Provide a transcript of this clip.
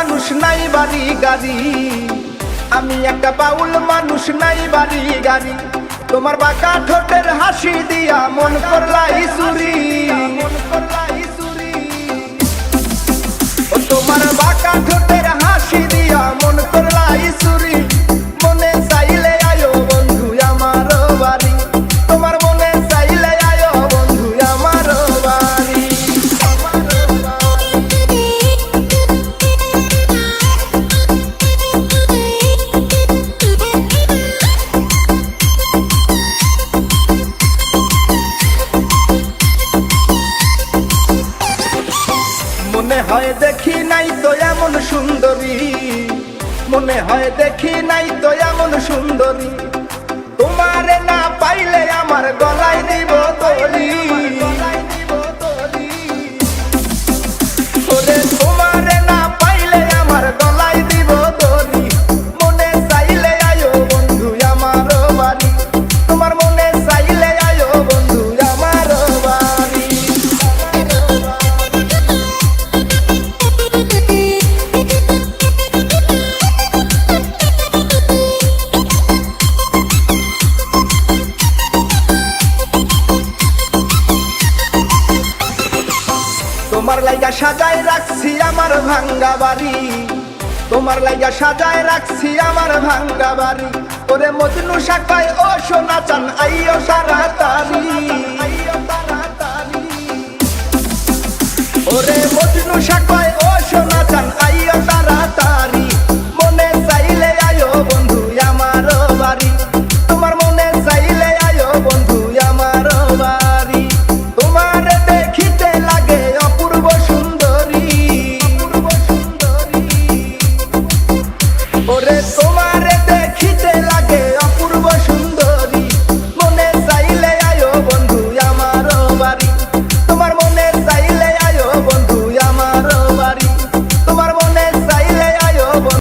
মানুষ নাই বাড়ি গাড়ি, আমি একটা বাউল মানুষ নাই বাড়ি গাড়ি। তোমার বাঁকা ঠোঁটের হাসি দিয়া মন করলাই চুরি, ও তোমার বাঁকা ঠোঁটের হাসি দিয়া মন করলাই চুরি। মনে চাইলে আয়ো বন্ধু আমার বাড়ি, তোমার মনে চাইলে আয়ো বন্ধু আমার বাড়ি। মনে হয় দেখি নাই তো এমন সুন্দরী, মনে হয় দেখি নাই তো এমন সুন্দরী। তোমারে না পাইলে আমার গলায় দিব দড়ি, ওরে তোমারে না পাইলে আমার গলায় দিব দড়ি। মনে চাইলে আয়ো বন্ধু আমার বাড়ি, তোমার মনে চাইলে আয়ো বন্ধু আমার বাড়ি। তোমার লাইগা সাজায় রাখছি আমার ভাঙ্গা বাড়ি, তোমার লাইগা সাজায় রাখছি আমার ভাঙ্গা বাড়ি। ওরে মজনু শাখায় ও সোনা চান আইও তাড়াতাড়ি, ওরে মজনু শাখায় ও সোনা চান আইও তাড়াতাড়ি। মনে চাইলে আয়ো বন্ধু আমার বাড়ি, তোমার মনে চাইলে আয়ো বন্ধু আমার বাড়ি। তোমার দেখিতে লাগে অপূর্ব সুন্দরী, ওরে